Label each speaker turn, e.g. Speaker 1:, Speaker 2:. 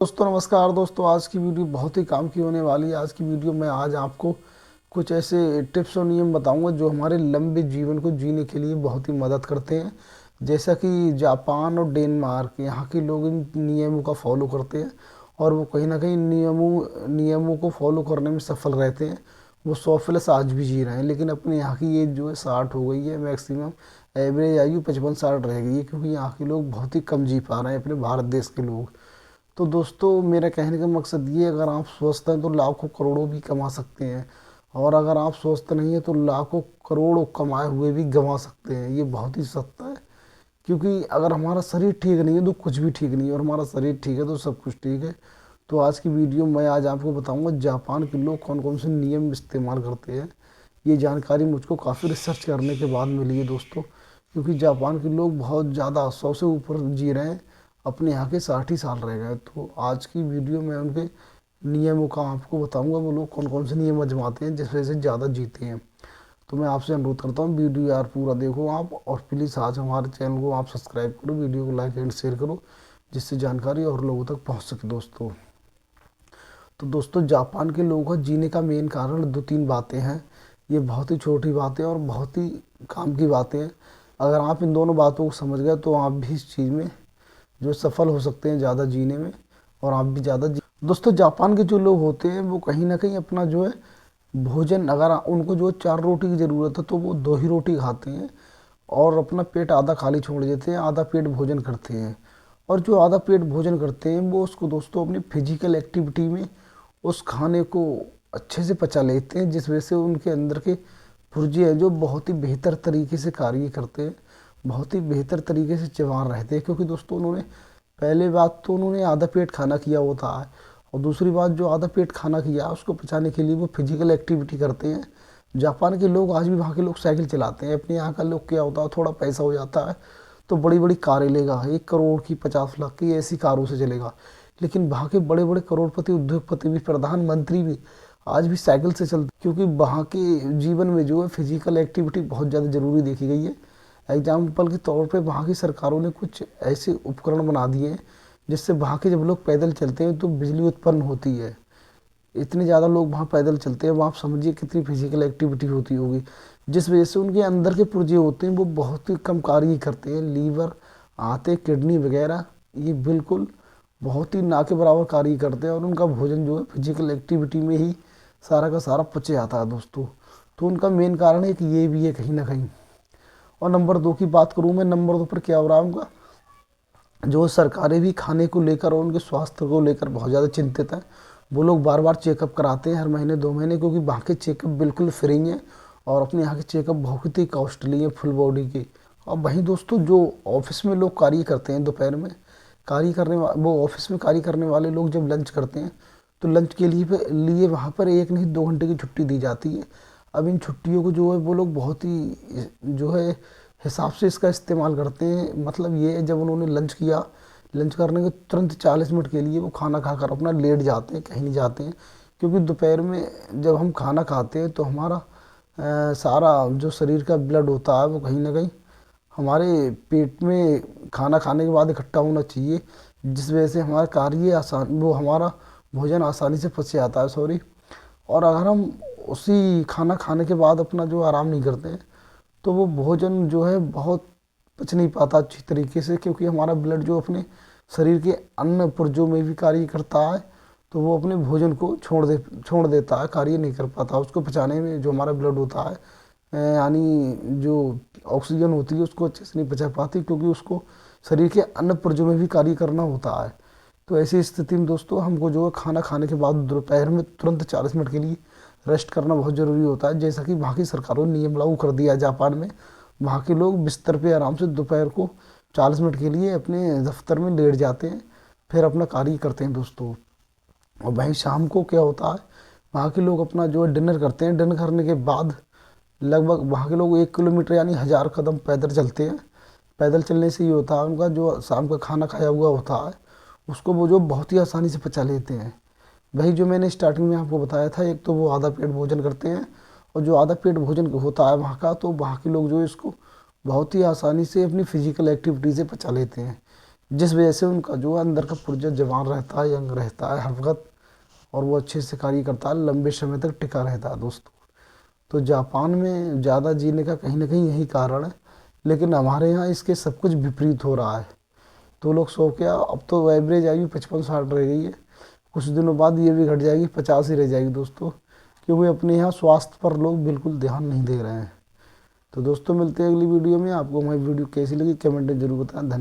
Speaker 1: दोस्तों नमस्कार। दोस्तों आज की वीडियो बहुत ही काम की होने वाली है। आज की वीडियो में आज आपको कुछ ऐसे टिप्स और नियम बताऊंगा जो हमारे लंबे जीवन को जीने के लिए बहुत ही मदद करते हैं। जैसा कि जापान और डेनमार्क, यहाँ के लोग इन नियमों का फॉलो करते हैं और वो कहीं ना कहीं नियमों को फॉलो करने में सफल रहते हैं। वो 100+ आज भी जी रहे हैं, लेकिन अपने यहाँ की एज जो है 60 हो गई है। मैक्सिमम एवरेज आयु 55-60 रह गई है, क्योंकि यहाँ के लोग बहुत ही कम जी पा रहे हैं, अपने भारत देश के लोग। तो दोस्तों मेरा कहने का मकसद ये, अगर आप स्वस्थ हैं तो लाखों करोड़ों भी कमा सकते हैं, और अगर आप स्वस्थ नहीं हैं तो लाखों करोड़ों कमाए हुए भी गंवा सकते हैं। ये बहुत ही सत्य है, क्योंकि अगर हमारा शरीर ठीक नहीं है तो कुछ भी ठीक नहीं है, और हमारा शरीर ठीक है तो सब कुछ ठीक है। तो आज की वीडियो में आज आपको बताऊंगा जापान के लोग कौन कौन से नियम इस्तेमाल करते हैं। ये जानकारी मुझको काफ़ी रिसर्च करने के बाद मिली है दोस्तों, क्योंकि जापान के लोग बहुत ज़्यादा 100 से ऊपर जी रहे हैं, अपने यहाँ के 60 ही साल रह गए। तो आज की वीडियो में उनके नियमों का आपको बताऊंगा, वो लोग कौन कौन से नियम आजमाते हैं जिस वजह से ज़्यादा जीते हैं। तो मैं आपसे अनुरोध करता हूँ वीडियो यार पूरा देखो आप, और प्लीज़ आज हमारे चैनल को आप सब्सक्राइब करो, वीडियो को लाइक एंड शेयर करो, जिससे जानकारी और लोगों तक पहुँच सके दोस्तों। तो दोस्तों जापान के लोगों का जीने का मेन कारण दो तीन बातें हैं। ये बहुत ही छोटी बातें और बहुत ही काम की बातें हैं। अगर आप इन दोनों बातों को समझ गए तो आप भी इस चीज़ में जो सफल हो सकते हैं ज़्यादा जीने में, और आप भी ज़्यादा जी। दोस्तों जापान के जो लोग होते हैं वो कहीं ना कहीं अपना जो है भोजन, अगर उनको जो 4 रोटी की ज़रूरत है तो वो 2 ही रोटी खाते हैं, और अपना पेट आधा खाली छोड़ देते हैं, आधा पेट भोजन करते हैं। और जो आधा पेट भोजन करते हैं वो उसको दोस्तों अपनी फिजिकल एक्टिविटी में उस खाने को अच्छे से पचा लेते हैं, जिस वजह से उनके अंदर के पुर्जे हैं जो बहुत ही बेहतर तरीके से कार्य करते हैं, बहुत ही बेहतर तरीके से चबा रहते हैं। क्योंकि दोस्तों उन्होंने पहले बात तो उन्होंने आधा पेट खाना किया होता है, और दूसरी बात जो आधा पेट खाना किया उसको पचाने के लिए वो फिजिकल एक्टिविटी करते हैं। जापान के लोग आज भी, वहाँ के लोग साइकिल चलाते हैं। अपने यहाँ का लोग क्या होता है, थोड़ा पैसा हो जाता है तो बड़ी बड़ी कारें लेगा, 1 करोड़ की 50 लाख की ऐसी कारों से चलेगा। लेकिन वहाँ के बड़े बड़े करोड़पति, उद्योगपति भी, प्रधानमंत्री भी आज भी साइकिल से चलते, क्योंकि वहाँ के जीवन में जो है फिजिकल एक्टिविटी बहुत ज़्यादा ज़रूरी देखी गई है। एग्जाम्पल के तौर पे वहाँ की सरकारों ने कुछ ऐसे उपकरण बना दिए हैं जिससे वहाँ के जब लोग पैदल चलते हैं तो बिजली उत्पन्न होती है। इतने ज़्यादा लोग वहाँ पैदल चलते हैं, वो आप समझिए कितनी फिजिकल एक्टिविटी होती होगी, जिस वजह से उनके अंदर के पुर्जे होते हैं वो बहुत ही कम कार्य करते हैं। लीवर, आंतें, किडनी वगैरह ये बिल्कुल बहुत ही ना के बराबर कार्य करते हैं, और उनका भोजन जो है फिजिकल एक्टिविटी में ही सारा का सारा पच जाता है दोस्तों। तो उनका मेन कारण एक ये भी है कहीं ना कहीं। और नंबर 2 की बात करूँ मैं, नंबर 2 पर क्या हो रहा है उनका, जो सरकारें भी खाने को लेकर और उनके स्वास्थ्य को लेकर बहुत ज़्यादा चिंतित हैं। वो लोग बार बार चेकअप कराते हैं, हर महीने 2 महीने, क्योंकि वहाँ के चेकअप बिल्कुल फ्री हैं, और अपने यहाँ के चेकअप बहुत ही कॉस्टली हैं फुल बॉडी के। और वहीं दोस्तों जो ऑफिस में लोग कार्य करते हैं दोपहर में, वो ऑफिस में कार्य करने वाले लोग जब लंच करते हैं तो लंच के लिए वहाँ पर 1 नहीं 2 घंटे की छुट्टी दी जाती है। अब इन छुट्टियों को जो है वो लोग बहुत ही जो है हिसाब से इसका इस्तेमाल करते हैं। मतलब ये है, जब उन्होंने लंच किया, लंच करने के तुरंत 40 मिनट के लिए वो खाना खाकर अपना लेट जाते हैं, कहीं नहीं जाते हैं। क्योंकि दोपहर में जब हम खाना खाते हैं तो हमारा सारा जो शरीर का ब्लड होता है वो कहीं ना कहीं हमारे पेट में खाना खाने के बाद इकट्ठा होना चाहिए, जिस वजह से हमारा कार्य आसान, वो हमारा भोजन आसानी से पच जाता है, सॉरी। और अगर हम उसी खाना खाने के बाद अपना जो आराम नहीं करते हैं तो वो भोजन जो है बहुत पच नहीं पाता अच्छी तरीके से, क्योंकि हमारा ब्लड जो अपने शरीर के अन्य पुर्जों में भी कार्य करता है, तो वो अपने भोजन को छोड़ देता है, कार्य नहीं कर पाता उसको पचाने में। जो हमारा ब्लड होता है, यानी जो ऑक्सीजन होती है उसको अच्छे से नहीं पचा पाती, क्योंकि उसको शरीर के अन्य पुर्जों में भी कार्य करना होता है। तो ऐसी स्थिति में दोस्तों हमको जो है खाना खाने के बाद दोपहर में तुरंत 40 मिनट के लिए रेस्ट करना बहुत ज़रूरी होता है। जैसा कि वहाँ की सरकारों ने नियम लागू कर दिया है जापान में, वहाँ के लोग बिस्तर पे आराम से दोपहर को 40 मिनट के लिए अपने दफ्तर में लेट जाते हैं, फिर अपना कार्य करते हैं दोस्तों। और वहीं शाम को क्या होता है, वहाँ के लोग अपना जो है डिनर करते हैं। डिनर करने के बाद लगभग वहाँ के लोग 1 किलोमीटर यानी 1000 कदम पैदल चलते हैं। पैदल चलने से ये होता है, उनका जो शाम का खाना खाया हुआ होता है उसको वो जो बहुत ही आसानी से पचा लेते हैं। वही जो मैंने स्टार्टिंग में आपको बताया था, एक तो वो आधा पेट भोजन करते हैं, और जो आधा पेट भोजन होता है वहाँ का, तो वहाँ के लोग जो है इसको बहुत ही आसानी से अपनी फिजिकल एक्टिविटी से पचा लेते हैं। जिस वजह से उनका जो अंदर का पुर्जा जवान रहता है, यंग रहता है हर वक्त, और वो अच्छे से कार्य करता है, लंबे समय तक टिका रहता है दोस्तों। तो जापान में ज़्यादा जीने का कहीं ना कहीं यही कारण है, लेकिन हमारे यहाँ इसके सब कुछ विपरीत हो रहा है। तो लोग सो के अब तो एवरेज आयु 55-60 रह गई है, कुछ दिनों बाद ये भी घट जाएगी, 50 ही रह जाएगी दोस्तों, क्योंकि अपने यहाँ स्वास्थ्य पर लोग बिल्कुल ध्यान नहीं दे रहे हैं। तो दोस्तों मिलते हैं अगली वीडियो में। आपको हमारी वीडियो कैसी लगी कमेंट में जरूर बताएं। धन्यवाद।